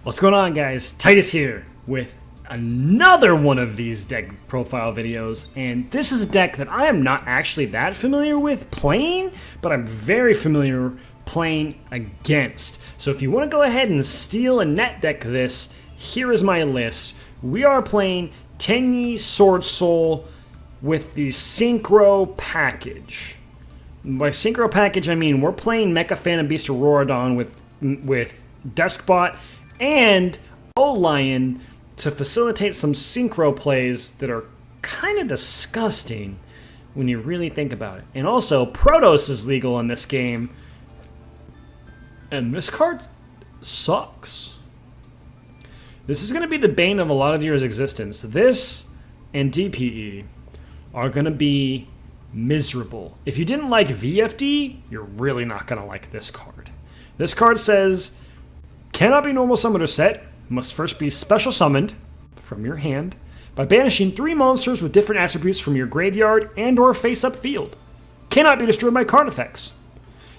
What's going on, guys? Titus here with another one of these deck profile videos, and this is a deck that I am not actually that familiar with playing, but I'm very familiar playing against. So if you want to go ahead and steal a net deck this, here is my list. We are playing Tenyi Swordsoul with the Synchro package. By Synchro package, I mean we're playing Mecha Phantom Beast Auroradon with Deskbot and O-Lion to facilitate some synchro plays that are kind of disgusting when you really think about it. And also, Protos is legal in this game, and this card sucks. This is going to be the bane of a lot of your existence. This and DPE are going to be miserable. If you didn't like VFD, you're really not going to like this card. This card says, cannot be normal summoned or set, must first be special summoned from your hand by banishing 3 monsters with different attributes from your graveyard and or face-up field. Cannot be destroyed by card effects.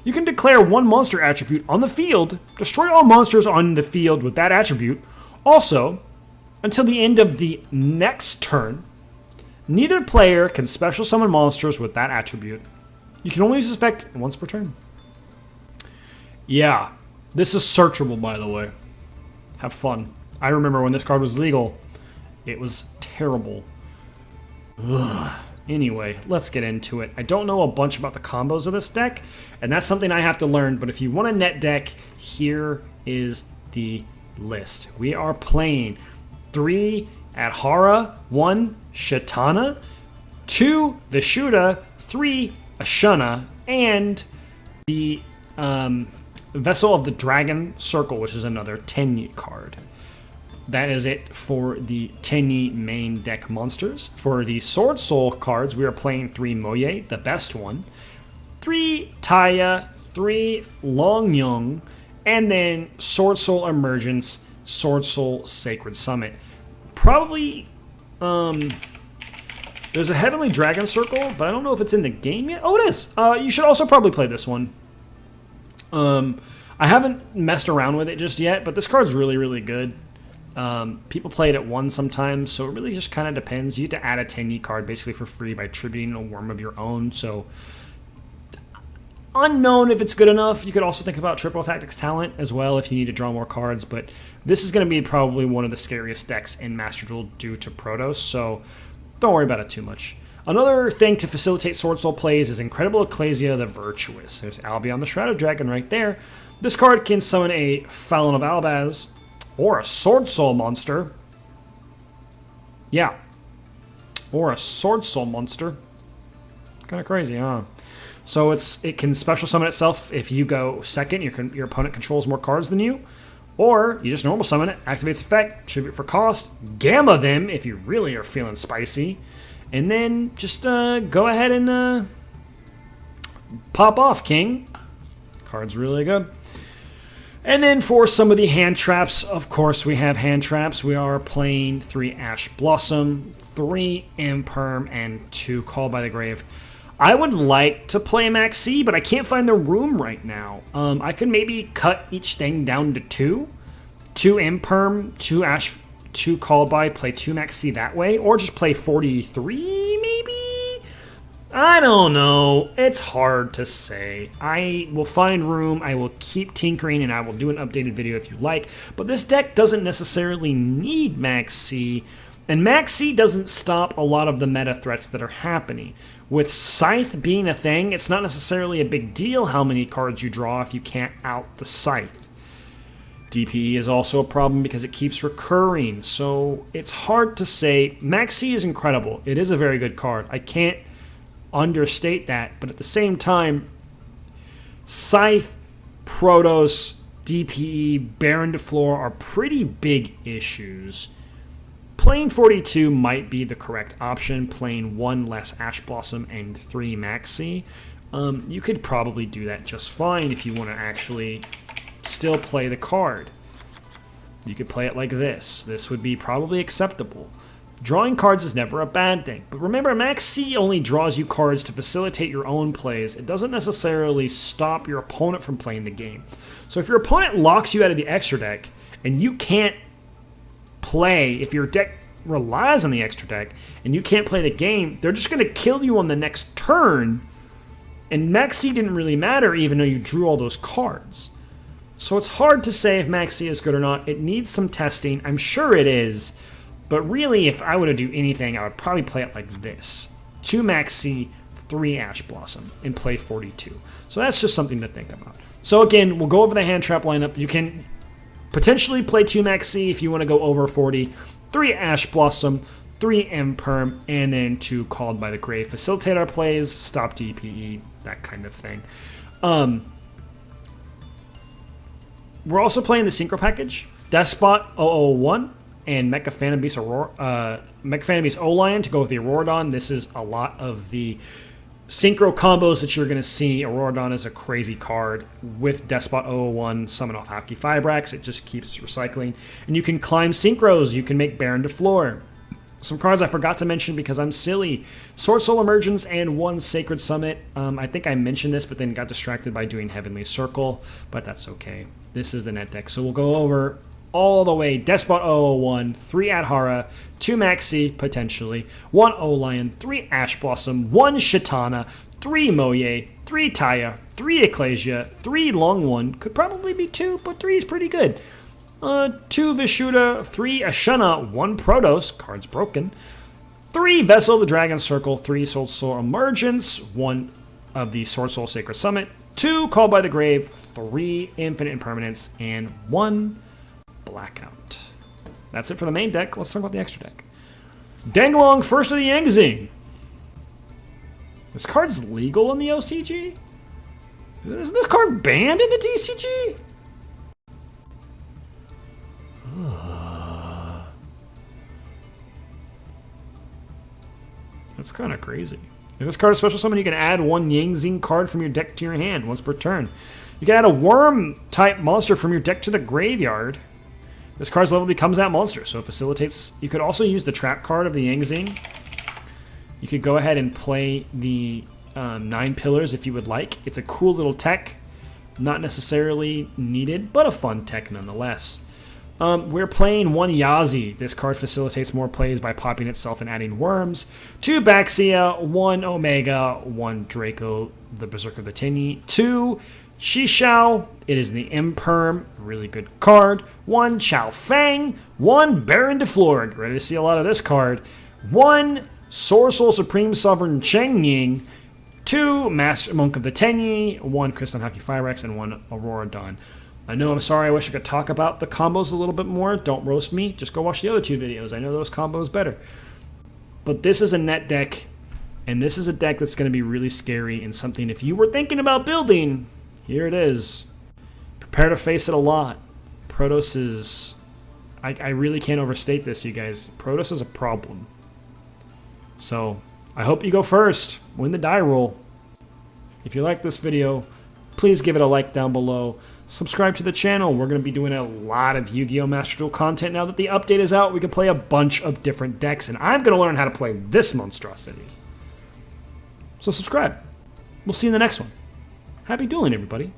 You can declare 1 monster attribute on the field, destroy all monsters on the field with that attribute. Also, until the end of the next turn, neither player can special summon monsters with that attribute. You can only use this effect once per turn. Yeah. This is searchable, by the way. Have fun. I remember when this card was legal. It was terrible. Ugh. Anyway, let's get into it. I don't know a bunch about the combos of this deck, and that's something I have to learn, but if you want a net deck, here is the list. We are playing 3 Adhara, 1 Shatana, 2 Vishuddha, 3 Ashana, and the Vessel of the Dragon Circle, which is another Tenyi card. That is it for the Tenyi main deck monsters. For the Swordsoul cards, we are playing 3 Moye, the best one, 3 Taya, 3 Longyung, and then Swordsoul Emergence, Swordsoul Sacred Summit. Probably, there's a Heavenly Dragon Circle, but I don't know if it's in the game yet. Oh, it is! You should also probably play this one. I haven't messed around with it just yet, but this card's really, really good. People play it at 1 sometimes, so it really just kind of depends. You get to add a Tenyi card basically for free by tributing a worm of your own, so unknown if it's good enough. You could also think about Triple Tactics Talent as well if you need to draw more cards, but this is going to be probably one of the scariest decks in Master Duel due to Protos, so don't worry about it too much. Another thing to facilitate Swordsoul plays is Incredible Ecclesia the Virtuous. There's Albion the Shrouded Dragon right there. This card can summon a Fallon of Albaz or a Swordsoul monster. Yeah. Or a Swordsoul monster. Kind of crazy, huh? So it can special summon itself if you go second, your opponent controls more cards than you. Or you just normal summon it, activates effect, tribute for cost, gamma them if you really are feeling spicy. And then just go ahead and pop off, King. Card's really good. And then for some of the hand traps, of course we have hand traps. We are playing 3 Ash Blossom, 3 Imperm, and 2 Call by the Grave. I would like to play Maxi, but I can't find the room right now. I could maybe cut each thing down to 2. 2 Imperm, 2 Ash, 2 Called by, play 2 Maxi that way, or just play 43 maybe? I don't know. It's hard to say. I will find room, I will keep tinkering, and I will do an updated video if you like, but this deck doesn't necessarily need Maxi, and Maxi doesn't stop a lot of the meta threats that are happening. With Scythe being a thing, it's not necessarily a big deal how many cards you draw if you can't out the Scythe. DPE is also a problem because it keeps recurring, so it's hard to say. Maxi is incredible. It is a very good card. I can't understate that, but at the same time, Scythe, Protos, DPE, Baron de Flor are pretty big issues. Playing 42 might be the correct option, playing 1 less Ash Blossom and 3 Maxi. You could probably do that just fine if you want to actually still play the card. You could play it like this. This would be probably acceptable. Drawing cards is never a bad thing, but remember, Maxi only draws you cards to facilitate your own plays. It doesn't necessarily stop your opponent from playing the game. So if your opponent locks you out of the extra deck and you can't play, if your deck relies on the extra deck, and you can't play the game, they're just going to kill you on the next turn, and Maxi didn't really matter even though you drew all those cards. So it's hard to say if Maxi is good or not. It needs some testing. I'm sure it is, but really, if I were to do anything, I would probably play it like this. 2 Maxi, 3 Ash Blossom, and play 42. So that's just something to think about. So again, we'll go over the hand trap lineup. You can potentially play 2 Maxi if you want to go over 40, 3 Ash Blossom, 3 M-Perm, and then 2 Called by the Grave. Facilitate our plays, stop DPE, that kind of thing. We're also playing the Synchro package, Despot 001, and Mecha Phantom Beast O-Lion to go with the Auroradon. This is a lot of the synchro combos that you're going to see. Auroradon is a crazy card. With Despot 001, summon off Hockey Fibrax. It just keeps recycling. And you can climb synchros. You can make Baron de Fleur. Some cards I forgot to mention because I'm silly. Swordsoul Emergence and 1 Sacred Summit. I think I mentioned this, but then got distracted by doing Heavenly Circle. But that's okay. This is the net deck. So we'll go over all the way. Despot 001, 3 Adhara, 2 Maxi, potentially, 1 O-Lion, 3 Ash Blossom, 1 Shitana, 3 Moye, 3 Taya, 3 Ecclesia, 3 Long One, could probably be 2, but 3 is pretty good. 2 Vishuda, 3 Ashana, 1 Protos, cards broken, 3 Vessel of the Dragon Circle, 3 Swordsoul Emergence, 1 of the Swordsoul Sacred Summit, 2 Called by the Grave, 3 Infinite Impermanence, and 1 Blackout. That's it for the main deck. Let's talk about the extra deck. Danglong, First of the Yangzing. This card's legal in the OCG? Isn't this card banned in the TCG? That's kind of crazy. If this card is special summon, you can add 1 Yangzing card from your deck to your hand once per turn. You can add a worm-type monster from your deck to the graveyard. This card's level becomes that monster, so it facilitates... You could also use the trap card of the Yangzing. You could go ahead and play the 9 Pillars if you would like. It's a cool little tech. Not necessarily needed, but a fun tech nonetheless. We're playing 1 Yazi. This card facilitates more plays by popping itself and adding worms. 2 Baxia, 1 Omega, 1 Draco, the Berserker of the Tinny, 2 Shishao, it is the M-Perm, really good card. 1 Chao Fang, 1 Baron de Fleur, ready to see a lot of this card. 1 Swordsoul Supreme Sovereign Cheng Ying, 2 Master Monk of the Tenyi, 1 Crystal Hockey Firex, and 1 Auroradon. I know, I'm sorry, I wish I could talk about the combos a little bit more. Don't roast me, just go watch the other 2 videos. I know those combos better. But this is a net deck, and this is a deck that's going to be really scary and something if you were thinking about building... Here it is. Prepare to face it a lot. Protos is... I really can't overstate this, you guys. Protos is a problem. So, I hope you go first. Win the die roll. If you like this video, please give it a like down below. Subscribe to the channel. We're going to be doing a lot of Yu-Gi-Oh! Master Duel content. Now that the update is out, we can play a bunch of different decks. And I'm going to learn how to play this monstrosity. So subscribe. We'll see you in the next one. Happy dueling, everybody.